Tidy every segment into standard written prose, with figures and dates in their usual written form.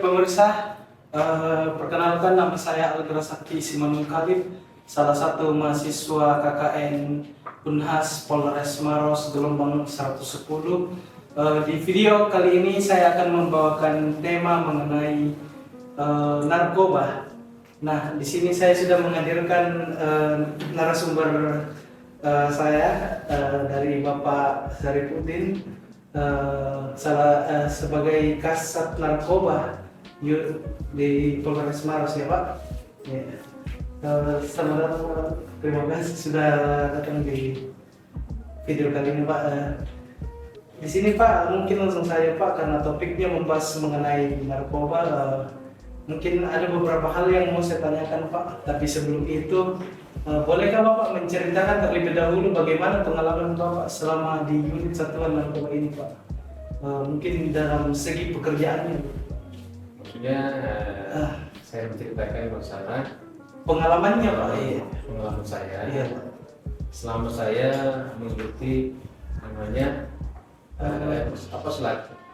pemirsa, perkenalkan nama saya Algra Sakti Simanung Khalid, salah satu mahasiswa KKN Unhas Polres Maros gelombang 110. Di video kali ini saya akan membawakan tema mengenai narkoba. Nah, di sini saya sudah menghadirkan narasumber saya dari Bapak Zarifuddin, sebagai Kasat Narkoba di Polres Maros, ya Pak. Ya. Selamat datang Pak. Terima kasih sudah datang di video kali ini Pak. Di sini Pak, mungkin langsung saja Pak, karena topiknya membahas mengenai narkoba. Mungkin ada beberapa hal yang mau saya tanyakan Pak, tapi sebelum itu bolehkah Bapak menceritakan terlebih dahulu bagaimana pengalaman Bapak selama di unit satuan narkoba ini Pak? Mungkin dalam segi pekerjaannya. Maksudnya saya menceritakan masalah Pengalamannya Pak? Iya. Pengalaman saya. Iya Pak. Selama saya mengikuti namanya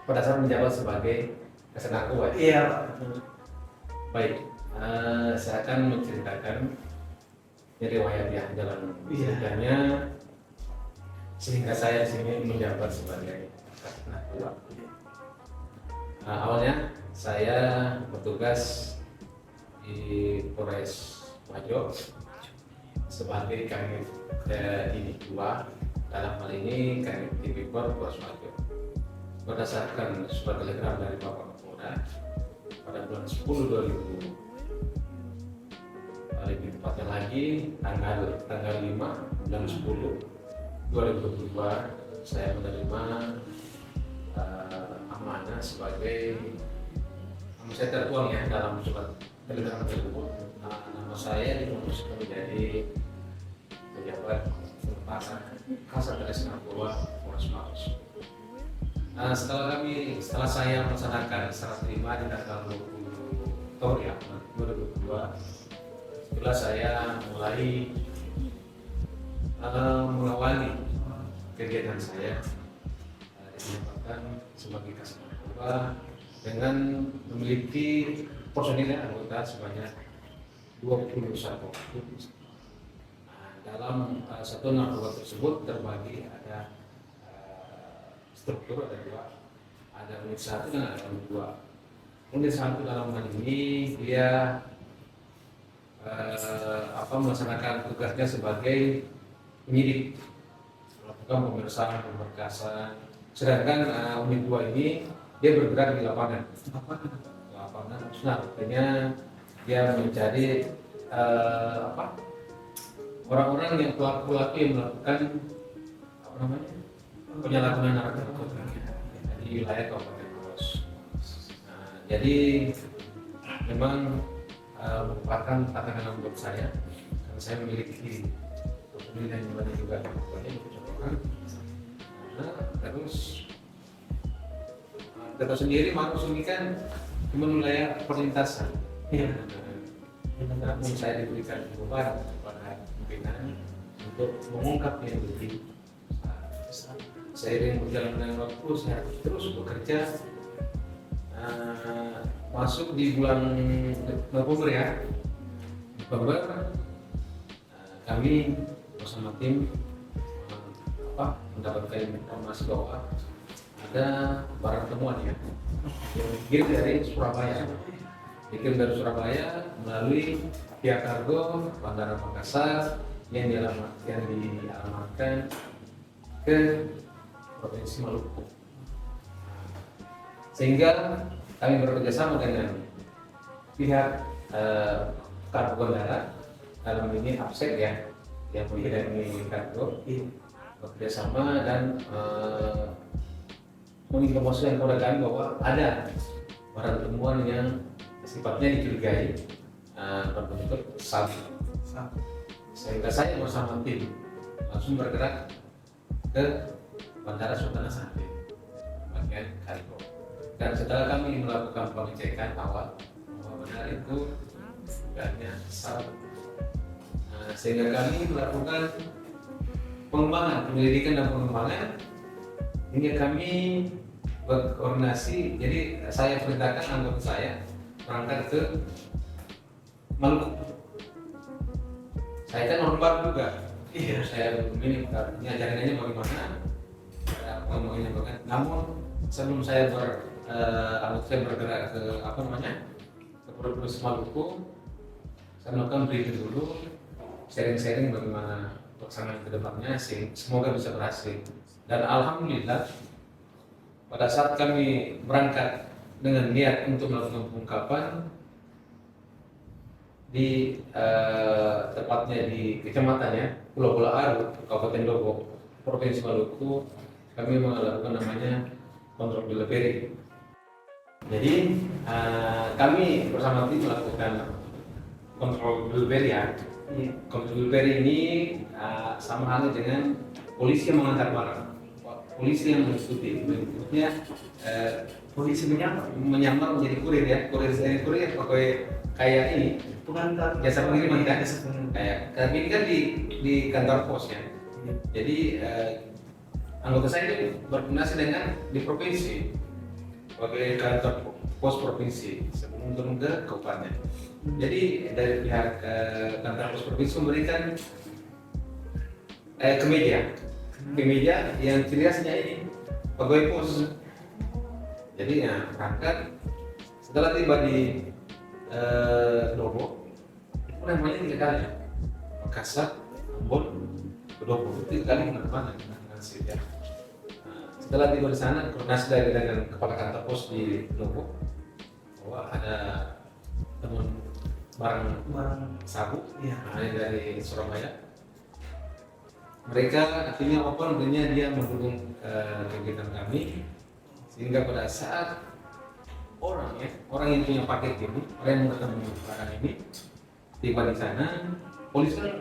pada saat menjabat sebagai Kasat Narkoba. Iya Pak. Baik, saya akan menceritakan riwayat ya jalan ceritanya sehingga saya di sini menjabat sebagai Kasat Narkoba. Awalnya saya bertugas di Polres Wajo sebagai Kanit ini 2, dalam hal ini Kanit Tipikor Polres Wajo. Berdasarkan surat telegram dari Bapak Kapolda pada bulan 10 2000, lebih tepatnya lagi tanggal 5 bulan 10 2022, saya menerima amanah sebagai saya tertuang ya dalam surat telegram tersebut. Nama saya dipromosikan menjadi pejabat sementara Kasat Narkoba Polres Maros. Setelah saya melaksanakan serah terima di tanggal 20 Oktober ya 2022, setelah saya mulai mengawali kegiatan saya ditempatkan sebagai Kasat Narkoba dengan memiliki personil anggota sebanyak 21. Dalam satu narkoba tersebut terbagi ada struktur, ada 2, ada unit 1 dan ada unit 2. Unit 1 dalam hal ini dia melaksanakan tugasnya sebagai penyidik, melakukan pemeriksaan, pemberkasan. Sedangkan unit 2 ini dia bergerak di lapangan. Nah, artinya dia mencari orang-orang yang pelaku yang melakukan penyalahgunaan narkoba di wilayah Kabupaten Maros. Jadi memang merupakan tantangan buat saya karena saya memiliki personil yang banyak juga banyak orang. Terus kita sendiri Maros ini kan cuma wilayah perlintasan. Iya. Namun saya diberikan beban kepada pimpinan untuk mengungkap yang lebih. Seiring berjalannya waktu saya terus bekerja. Masuk di bulan November ya, kami bersama tim mendapatkan informasi bahwa ada barang temuan ya yang dikirim dari Surabaya melalui pihak kargo Bandara Makassar yang dialamatkan ke Provinsi Maluku. Sehingga kami bekerjasama dengan pihak kargo bandara, dalam ini Absek ya yang membidangi kargo, bekerjasama dan menginformasikan kepada kami bahwa ada barang temuan yang sifatnya dicurigai berbentuk sabu. Sehingga saya bersama tim langsung bergerak ke Bandara Sultan Hasanuddin bagian kargo. Dan setelah kami melakukan pengecekan awal bahwa benar itu bukannya sabu, sehingga kami melakukan pengembangan, penyelidikan dan pengembangan hingga kami berkoordinasi. Jadi saya perintahkan anggota saya berangkat ke Maluku. Saya kan orang baru juga. Iya. Saya belum ini jaringannya bagaimana, ngomongnya bagaimana. Namun sebelum saya anggota saya bergerak ke ke Provinsi Maluku, saya melakukan briefing dulu, sharing-sharing bagaimana pelaksanaan ke depannya, semoga bisa berhasil. Dan alhamdulillah pada saat kami berangkat dengan niat untuk melakukan pengungkapan di tepatnya di kecamatannya Pulau Pulau Aru, Kabupaten Lombok, Provinsi Maluku, kami melakukan namanya kontrol delivery. Jadi kami bersama tim melakukan kontrol delivery ya. Kontrol delivery ini sama halnya dengan polisi yang mengantar barang, polisi yang mengikuti, berikutnya Polisi menyamar menjadi kurir ya, kurir kayak ini pengantar jasa pengiriman kan, jasa pengiriman. kayak kami ini kan di kantor pos ya. Jadi anggota saya itu berkoordinasi dengan di provinsi sebagai kantor pos provinsi sebelum turun ke kabupaten. Jadi dari pihak kantor pos provinsi memberikan kemeja yang ciri khasnya ini pegawai pos. Jadi ya berangkat, setelah tiba di Lombok, itu namanya 3 kali ya, Makassar, Ambon, ke Lombok, 3 kali kemana-mana dengan sip ya. Setelah tiba di sana, koordinasi dengan kepala kantor pos di Lombok bahwa ada teman barang sabu dari Surabaya. Mereka akhirnya dia mendukung kegiatan kami, sehingga pada saat orang yang punya paket ini, orang yang menggunakan barang ini tiba di sana, polisi kan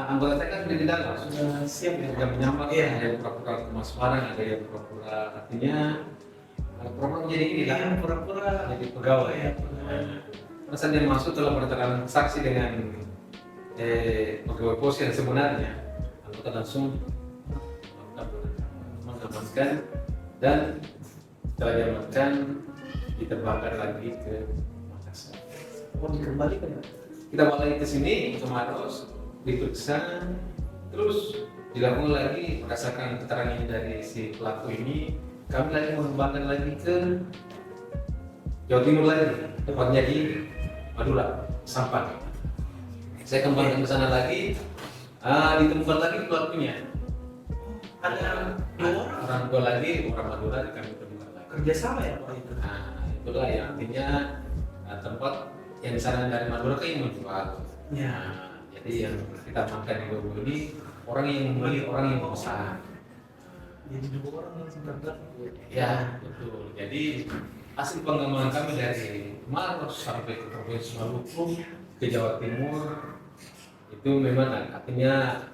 anggota saya kan sudah di dalam, Sudah siap ya. sudah menyamar, Iya. ada yang pura-pura kemas barang, ada yang pura-pura artinya pura-pura menjadi ini lah, Pura-pura jadi pegawai. ya, pegawai. Masa dia masuk telah bertransaksi dengan pegawai pos yang sebenarnya, anggota langsung mengamankan dan setelah diamankan diterbangkan lagi ke Makassar. Mau dikembalikan ya? Kita balik ke sini ke Maros, diperiksa, terus dilakukan lagi berdasarkan keterangan dari si pelaku ini. Kami lagi mengembangkan lagi ke Jawa Timur lagi, tepatnya di Madura, Sampang. Saya kembangkan ke sana lagi, ditemukan lagi pelakunya. Ada 2 orang Orang tua lagi, orang Madura kami temukan lagi. kerjasama ya Pak itu? Nah, itulah yang artinya tempat yang di sana dari Madura kan yang menjual. Ya. Nah, jadi yang kita makan di Lombok ini orang yang membeli, orang yang memesan. Jadi 2 orang yang sebenarnya. Ya, betul. Jadi hasil pengembangan kami dari Maros sampai ke Provinsi Maluku ke Jawa Timur itu memang artinya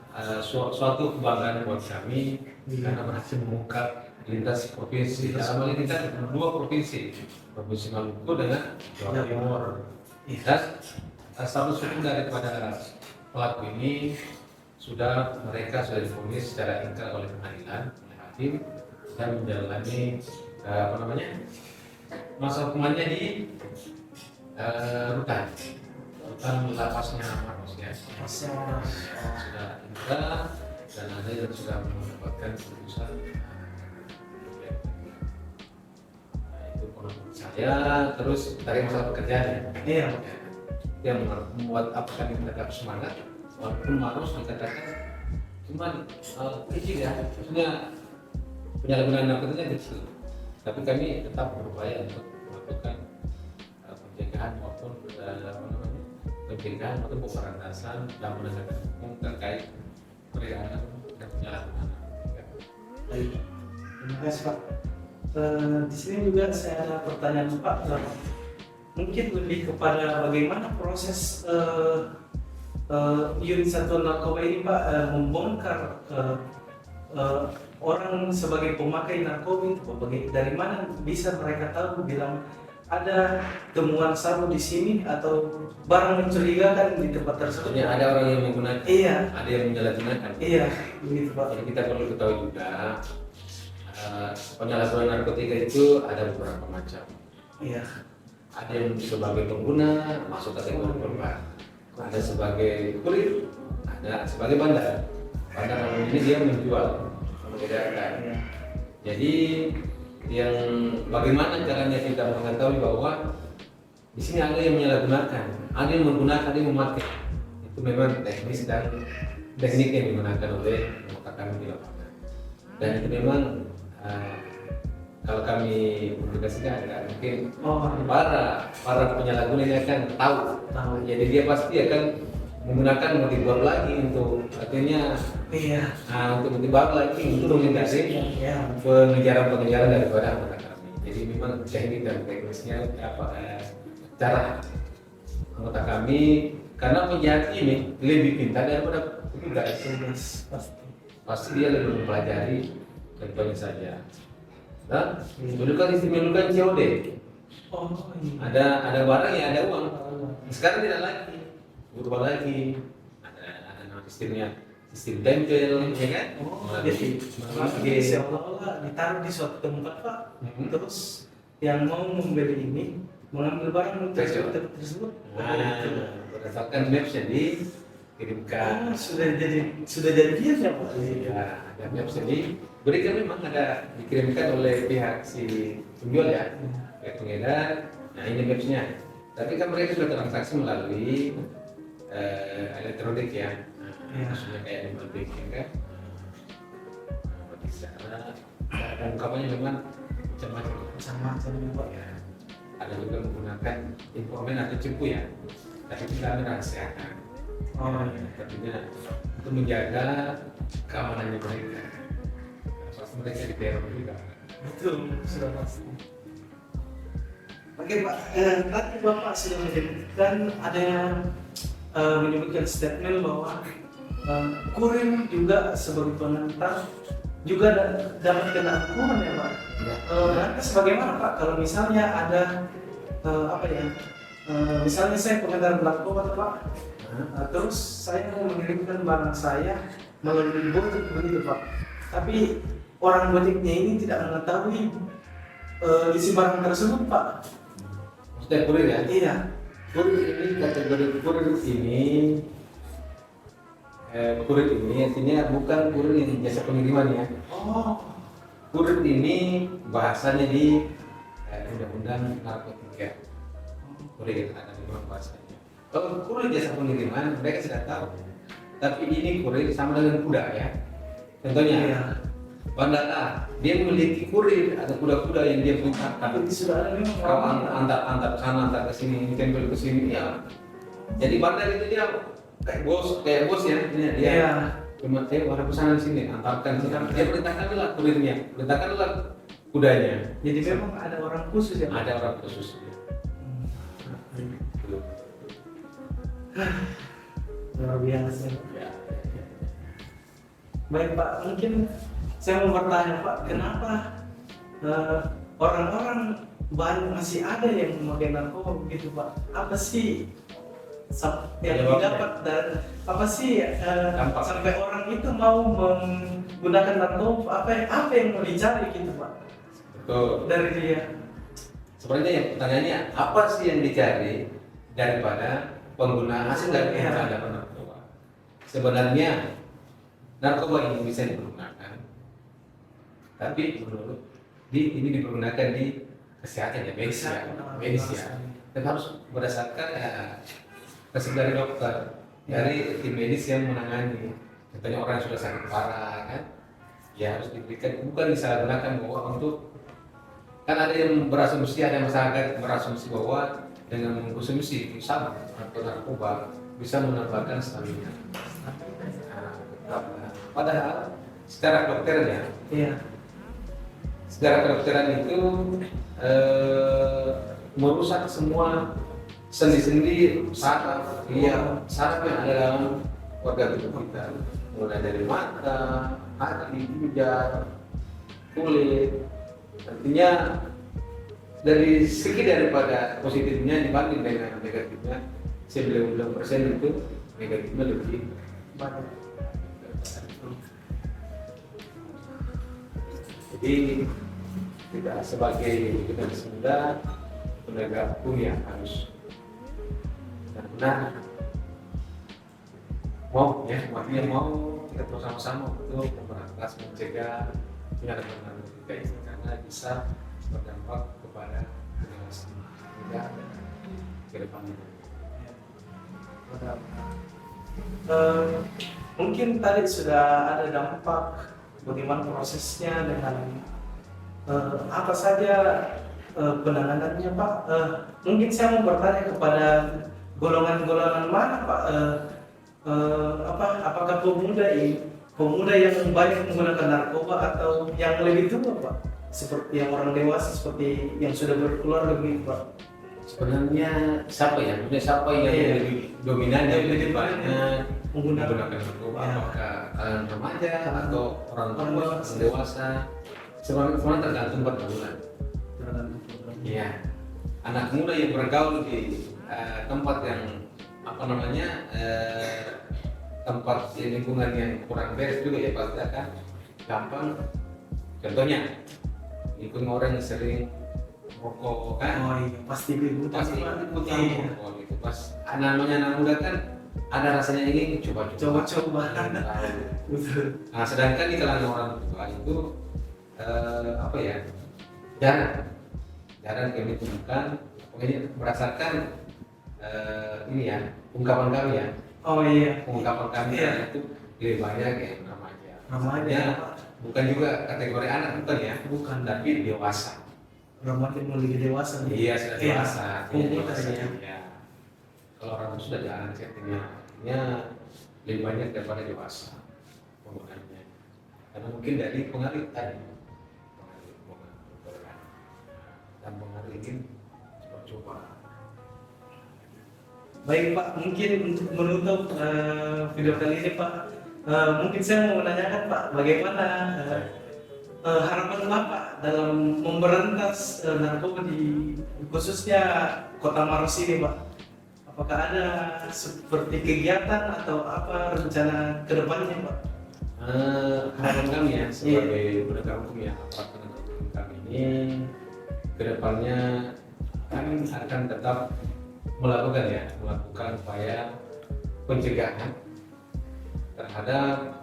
suatu kebanggaan buat kami karena berhasil mengungkap lintas provinsi. Dalam hal ini kan 2 provinsi, Provinsi Maluku dengan Jawa Timur. Dan status hukum daripada pelaku ini mereka sudah divonis secara ingkrah oleh pengadilan, oleh hakim, dan menjalani masa hukumannya di rutan lapasnya Maros ya. Sudah ingkrah dan ada yang sudah mendapatkan keputusan. Itu pengalaman saya. Terus dari masalah pekerjaan ya. Iya. Yang membuat apa kami tetap semangat walaupun Maros dikatakan cuman kecil ya, maksudnya penyalahgunaan narkotikanya kecil, tapi kami tetap berupaya untuk melakukan pencegahan maupun pencegahan maupun pemberantasan dan penegakan hukum terkait peredaran dan penyalahgunaan narkotika. Baik. Terima kasih Pak. Di sini juga saya ada pertanyaan Pak. Mungkin lebih kepada bagaimana proses unit satuan narkoba ini Pak membongkar orang sebagai pemakai narkoba itu Pak. Dari mana bisa mereka tahu bilang ada temuan sabu di sini atau barang mencurigakan di tempat tersebut? Maksudnya ada orang yang menggunakan, Iya. ada yang menyalahgunakan. Iya, begitu Pak. Jadi kita perlu ketahui juga penyalahgunaan narkotika itu ada beberapa macam. Iya. Ada yang sebagai pengguna masuk kategori korban, ada sebagai kurir, ada sebagai bandar. Bandar ini dia menjual, membedakan. Iya. Jadi yang bagaimana caranya kita mengetahui bahwa di sini ada yang menyalahgunakan, ada yang menggunakan, ada yang memakai. Itu memang teknis dan teknik yang digunakan oleh kami di lapangan. Dan itu memang kalau kami publikasikan agak mungkin para penyalahguna ini akan tahu. Jadi dia pasti akan menggunakan motif baru lagi untuk artinya untuk motif baru lagi untuk menghindari pengejaran daripada anggota kami. Jadi memang teknik dan teknisnya cara anggota kami, karena penjahat ini lebih pintar daripada petugas. Pasti dia lebih mempelajari daripada saja. Nah, dulu kan istimewa COD. Ada barang ya, ada uang. Sekarang tidak lagi, berubah lagi. Ada nama sistemnya, sistem tempel, ya kan? Jadi seolah-olah ditaruh di suatu tempat Pak, terus yang mau membeli ini mengambil barang tersebut. Berdasarkan maps yang dikirimkan. Sudah jadian ya Pak? Iya, ada maps yang diberikan, memang ada dikirimkan oleh pihak si penjual ya, pihak pengedar. Nah ini mapsnya. Tapi kan mereka sudah transaksi melalui elektronik ya. Maksudnya kayak mobile banking kan. Bisa. Dan ungkapannya memang macam-macam Pak ya. Ada juga menggunakan informan atau cepu ya, tapi kita merahasiakan. Artinya untuk menjaga keamanannya mereka. Pasti mereka diteror juga. Betul, sudah pasti. Oke Pak, tadi Bapak sudah menyebutkan ada yang menyebutkan statement bahwa kurir juga sebagai pengantar juga dapat kena hukuman ya Pak. Lantas bagaimana Pak kalau misalnya ada misalnya saya pengendara narkoba Pak, terus saya mau mengirimkan barang saya melalui botik begitu Pak, tapi orang botiknya ini tidak mengetahui isi barang tersebut Pak. Maksudnya kurir ya? Iya. Kurir ini, kategori kurir ini artinya bukan kurir yang jasa pengiriman ya. Kurir ini bahasanya di Undang-Undang Narkotika. Kurir ada memang bahasanya. Kalau kurir jasa pengiriman mereka sudah tahu. Tapi ini kurir sama dengan kuda ya. Contohnya bandar A, dia memiliki kurir atau kuda-kuda yang dia perintahkan. Tapi sudah ada memang kalau antar sana, antar ke sini, tempel ke sini ya. Jadi bandar itu dia kayak bos ya, dia cuma orang pesanan sini, antarkan sini. Dia perintahkanlah kurirnya, perintahkanlah kudanya. Jadi memang ada orang khusus ya? Ada orang khusus. Luar biasa. Baik Pak, mungkin saya mau bertanya Pak, kenapa orang-orang masih ada yang memakai narkoba begitu Pak? Apa sih yang didapat dan apa sih sampai orang itu mau menggunakan narkoba? Apa yang mau dicari gitu Pak? Betul. Dari dia. Sebenarnya yang pertanyaannya apa sih yang dicari daripada pengguna hasil dari pengguna narkoba? Sebenarnya narkoba ini bisa dipergunakan, tapi menurut ini dipergunakan di kesehatan ya, medis ya. Dan harus berdasarkan resep dari dokter, dari tim medis yang menangani. Contohnya orang yang sudah sakit parah kan, ya harus diberikan, bukan disalahgunakan bahwa untuk, kan ada yang berasumsi, ada masyarakat berasumsi bahwa dengan mengkonsumsi sama atau narkoba bisa menambahkan stamina. Padahal secara kedokteran ya, secara kedokteran itu merusak semua sendi-sendi saraf yang ada dalam organ tubuh kita, mulai dari mata, hati, ginjal, kulit. Artinya dari segi daripada positifnya dibanding dengan negatifnya, 90% itu negatifnya lebih banyak. Jadi kita sebagai generasi muda penegak hukum yang harus benar-benar mau kita bersama-sama untuk memberantas mencegah tindakan narkotika ini karena bisa berdampak kepada generasi muda ke depannya. Mungkin tadi sudah ada dampak bagaimana prosesnya dengan apa saja penanganannya Pak. Mungkin saya mau bertanya kepada golongan-golongan mana Pak, apakah pemuda yang banyak menggunakan narkoba atau yang lebih tua Pak, seperti yang orang dewasa seperti yang sudah berkeluarga begitu Pak? Sebenarnya siapa yang lebih dominan yang lebih banyak menggunakan narkoba, apakah kalangan remaja atau orang tua, orang dewasa? Sebenarnya tergantung pergaulan. Iya, anak muda yang bergaul di tempat yang tempat di lingkungan yang kurang beres juga ya pasti akan gampang. Contohnya, lingkungan orang yang sering rokok kan? Oh iya, pasti Pasti rokok gitu. Pas namanya anak muda kan ada rasanya ingin coba-coba. Nah, sedangkan di kalangan orang tua itu jarang kami temukan. Pokoknya berdasarkan ungkapan kami ya. Oh iya. Ungkapan kami itu lebih banyak yang remaja. Bukan juga kategori anak bukan ya? Bukan, tapi dewasa. Remaja lebih dewasa. Iya, sudah dewasa. Ya. Kalau orang sudah jarang artinya lebih banyak daripada dewasa penggunaannya. Karena mungkin dari pengaruh tadi, dan pengaruh ingin coba-coba. Baik Pak, mungkin untuk menutup video kali ini Pak, mungkin saya mau menanyakan Pak, bagaimana harapan Bapak dalam memberantas narkoba di khususnya Kota Maros ini Pak? Apakah ada seperti kegiatan atau apa rencana ke depannya Pak? Harapan kami ya sebagai penegak hukum ya, aparat penegak hukum kami ini kedepannya kami akan tetap melakukan upaya pencegahan terhadap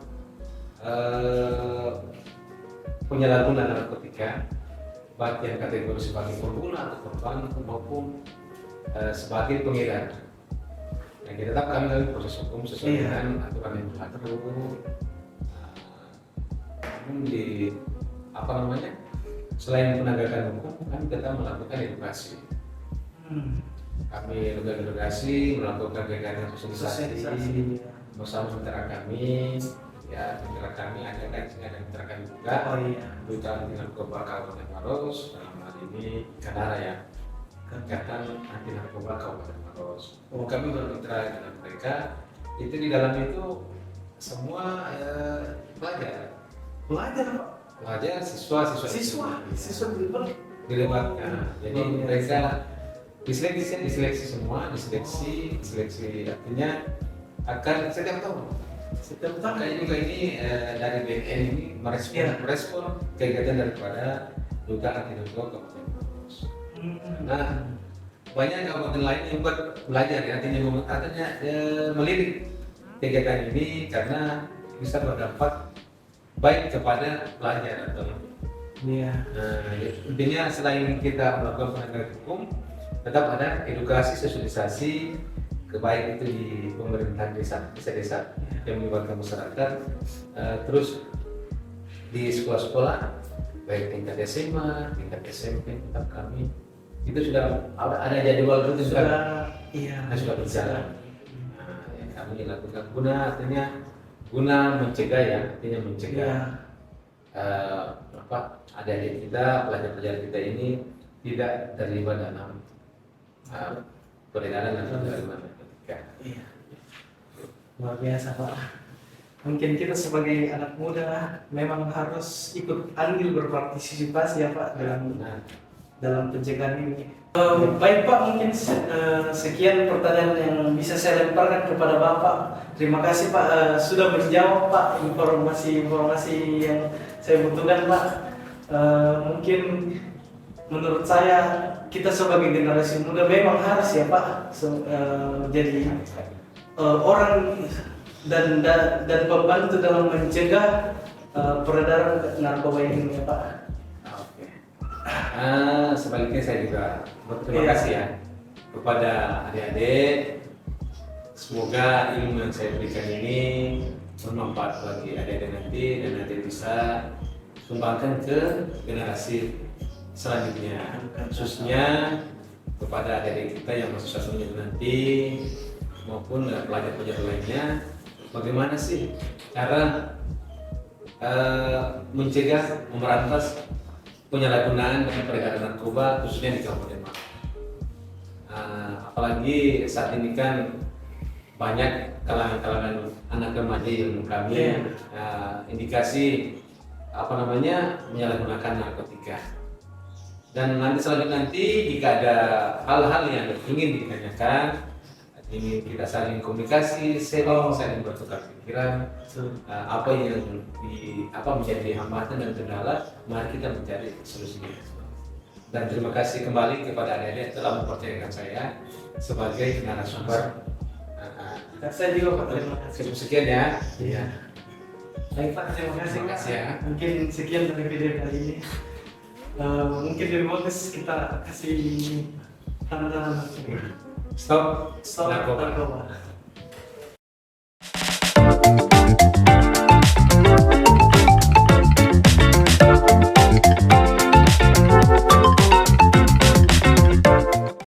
penyalahgunaan narkotika, baik yang kategori sebagai pengguna atau korban maupun sebagai pengedar. Yang kita tetap kami dalam proses hukum sesuai dengan aturan yang berlaku. Selain penegakan hukum, kami tetap melakukan edukasi. Kami edukasi, melakukan kegiatan sosialisasi bersama mitra kami. Ya, mitra kami ada mitra kami juga. Duta Anti Narkoba Kabupaten Maros, dalam hal ini Kadara ya. Kegiatan Anti Narkoba Kabupaten Maros. Kami bermitra dengan mereka. Itu di dalam itu semua pelajar Pak. Siswa dilibatkan. Jadi mereka diseleksi semua, diseleksi artinya akan setiap tahun. Makanya juga ini dari BNN ini merespon kegiatan daripada Duta Anti Narkoba Kabupaten Maros. Nah, banyak kabupaten lain yang buat belajar ya, artinya melirik kegiatan ini karena bisa berdampak baik kepada pelajar atau intinya selain kita melakukan penegakan hukum, tetap ada edukasi, sosialisasi baik itu di pemerintahan desa yang melibatkan masyarakat, terus di sekolah-sekolah baik tingkat SMA, tingkat SMP, tetap kami itu sudah ada jadwal rutin sudah berjalan. Yang kami lakukan guna mencegah ya, artinya mencegah adik-adik kita, pelajar-pelajar kita ini tidak terlibat dalam peredaran atau narkotika. Luar biasa Pak. Mungkin kita sebagai anak muda memang harus ikut andil berpartisipasi ya Pak dalam pencegahan ini. Baik Pak, mungkin sekian pertanyaan yang bisa saya lemparkan kepada Bapak. Terima kasih Pak sudah menjawab Pak informasi yang saya butuhkan Pak. Mungkin menurut saya kita sebagai generasi muda memang harus ya Pak jadi orang dan pembantu dalam mencegah peredaran narkoba ini ya Pak. Oke. Sebaliknya saya juga berterima Iya. kasih ya kepada adik-adik. Semoga ilmu yang saya berikan ini bermanfaat bagi adik-adik nanti dan nanti bisa sumbangkan ke generasi selanjutnya, khususnya kepada adik-adik kita yang masuk satunya nanti maupun pelajar-pelajar lainnya. Bagaimana sih cara mencegah, memberantas penyalahgunaan dan peredaran narkoba khususnya di Kabupaten Malang. Apalagi saat ini kan banyak kalangan-kalangan anak remaja yang kami indikasi menyalahgunakan narkotika. Dan nanti selanjutnya jika ada hal-hal yang ingin ditanyakan, ingin kita saling komunikasi, saling bertukar pikiran, apa yang menjadi hambatan dan kendala, mari kita mencari solusinya. Dan terima kasih kembali kepada adik-adik yang telah mempercayakan saya sebagai narasumber. Saya juga Pak, terima kasih. Cukup sekian ya. Iya. Baik Pak, terima kasih. Terima kasih ya. Mungkin sekian dari video kali ini. Mungkin lebih bagus kita kasih tanda Stop stop narkoba. narkoba.